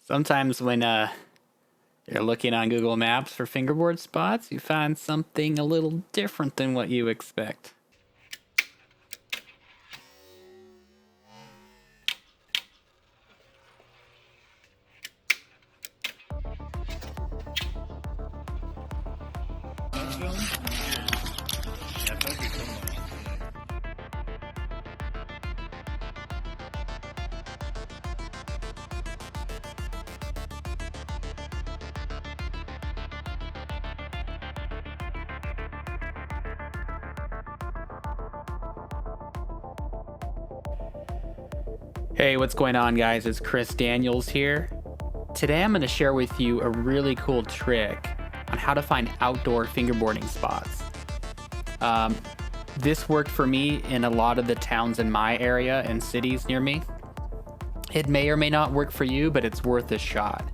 Sometimes when you're looking on Google Maps for fingerboard spots, you find something a little different than what you expect. Hey, what's going on, guys? It's Chris Daniels here. Today I'm going to share with you a really cool trick on how to find outdoor fingerboarding spots. This worked for me in a lot of the towns in my area and cities near me. It may or may not work for you, but it's worth a shot.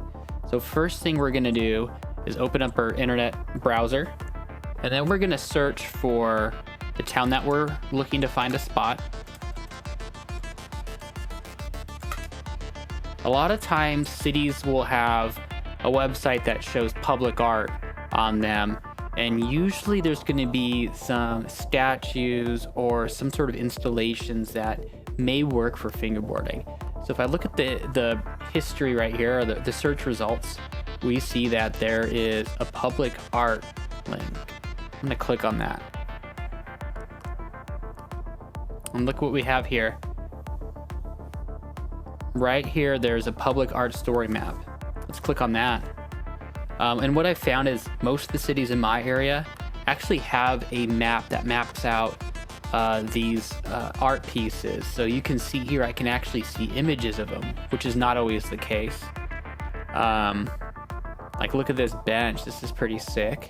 So first thing we're going to do is open up our internet browser, and then we're going to search for the town that we're looking to find a spot. A lot of times cities will have a website that shows public art on them, and usually there's going to be some statues or some sort of installations that may work for fingerboarding. So if I look at the history right here, or the search results, we see that there is a public art link. I'm going to click on that. And look what we have here. Right here, there's a public art story map. Let's click on that. And what I found is most of the cities in my area actually have a map that maps out these art pieces. So you can see here, I can actually see images of them, which is not always the case. Like, look at this bench. This is pretty sick.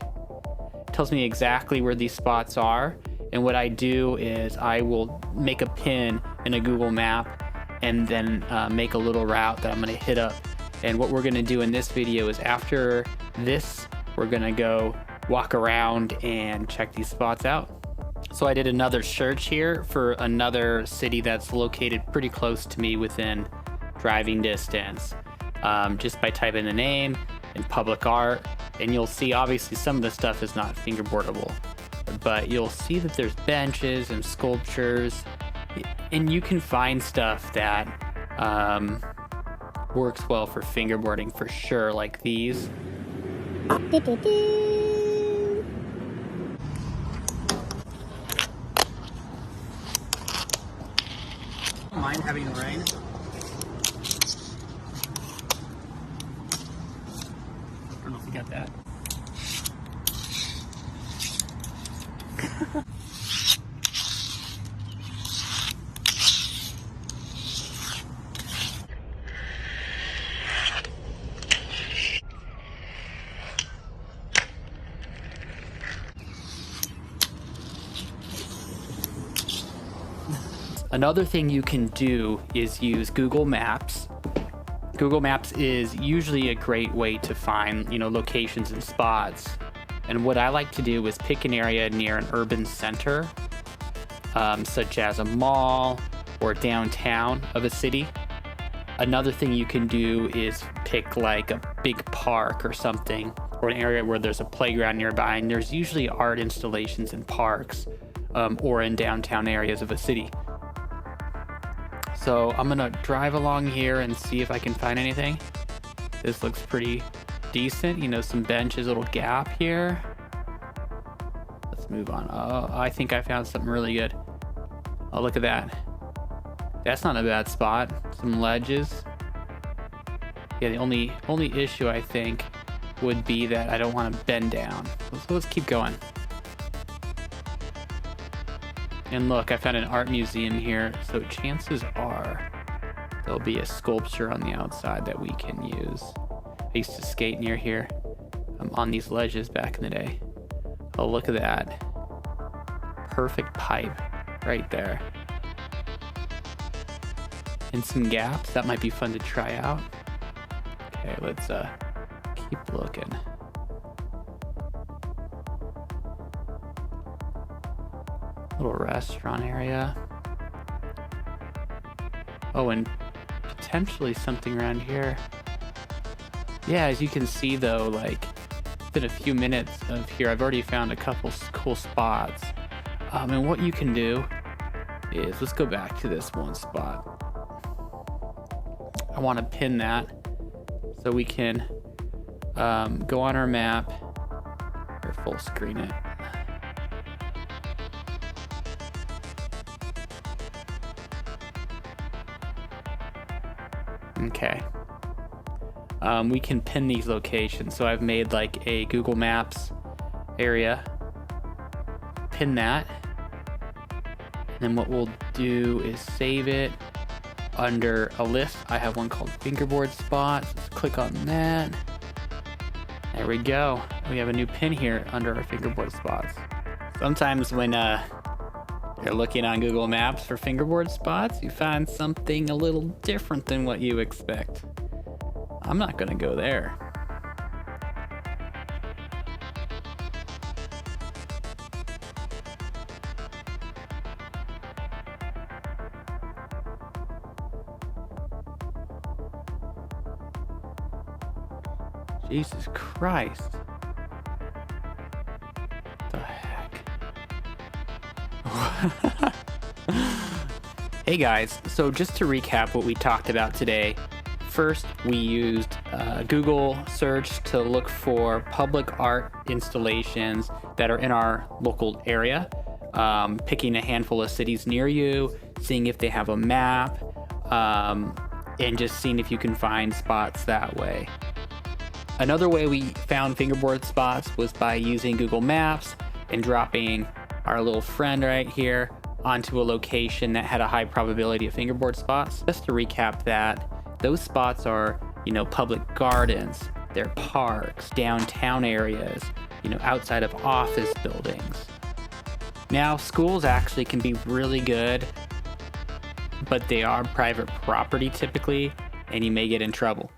It tells me exactly where these spots are. And what I do is I will make a pin in a Google map and then make a little route that I'm going to hit up. And what we're going to do in this video is, after this, we're going to go walk around and check these spots out. So I did another search here for another city that's located pretty close to me within driving distance, just by typing the name and public art. And you'll see, obviously, some of the stuff is not fingerboardable, but you'll see that there's benches and sculptures, and you can find stuff that works well for fingerboarding for sure, like these. Don't mind having the rain. I don't know if you got that. Another thing you can do is use Google Maps. Google Maps is usually a great way to find, locations and spots. And what I like to do is pick an area near an urban center, such as a mall or downtown of a city. Another thing you can do is pick like a big park or something, or an area where there's a playground nearby, and there's usually art installations in parks or in downtown areas of a city. So I'm gonna drive along here and see if I can find anything. This looks pretty decent, some benches, a little gap here. Let's move on. Oh, I think I found something really good. Oh, look at that. That's not a bad spot. Some ledges. Yeah, the only issue, I think, would be that I don't want to bend down. So let's keep going. And look, I found an art museum here, so chances are there'll be a sculpture on the outside that we can use. I used to skate near here. I'm on these ledges back in the day. Oh, look at that. Perfect pipe right there. And some gaps. That might be fun to try out. Okay, let's keep looking. Little restaurant area. Oh, and potentially something around here. Yeah, as you can see though, like, it's been a few minutes of here. I've already found a couple cool spots. And what you can do is, let's go back to this one spot. I want to pin that so we can go on our map or full screen it. Okay. We can pin these locations. So I've made like a Google Maps area. Pin that. And then what we'll do is save it under a list. I have one called Fingerboard spots. Let's click on that. There we go. We have a new pin here under our Fingerboard spots. Sometimes when you're looking on Google Maps for Fingerboard spots, you find something a little different than what you expect. I'm not gonna go there. Jesus Christ. What the heck? Hey guys, so just to recap what we talked about today. First, we used Google search to look for public art installations that are in our local area, picking a handful of cities near you, seeing if they have a map, and just seeing if you can find spots that way. Another way we found Fingerboard spots was by using Google Maps and dropping our little friend right here onto a location that had a high probability of Fingerboard spots. Just to recap that, those spots are, public gardens, they're parks, downtown areas, outside of office buildings. Now, schools actually can be really good, but they are private property typically, and you may get in trouble.